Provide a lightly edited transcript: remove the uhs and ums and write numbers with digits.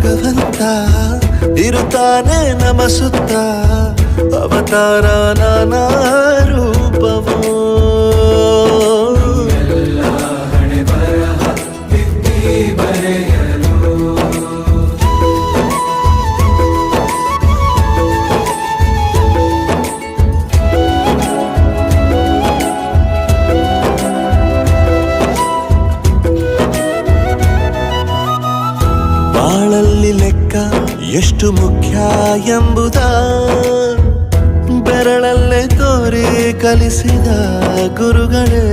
ಭಗವಂತ ಇರುತ್ತಾನೆ ನಮ ಸುತ್ತ ಅವತಾರ ನಾನಾ ರೂಪವೋ ಬಾಳಲ್ಲಿ ಲೆಕ್ಕ ಎಷ್ಟು ಮುಖ್ಯ ಎಂಬುದ ಬೆರಳಲ್ಲೇ ತೋರಿ ಕಲಿಸಿದ ಗುರುಗಳೇ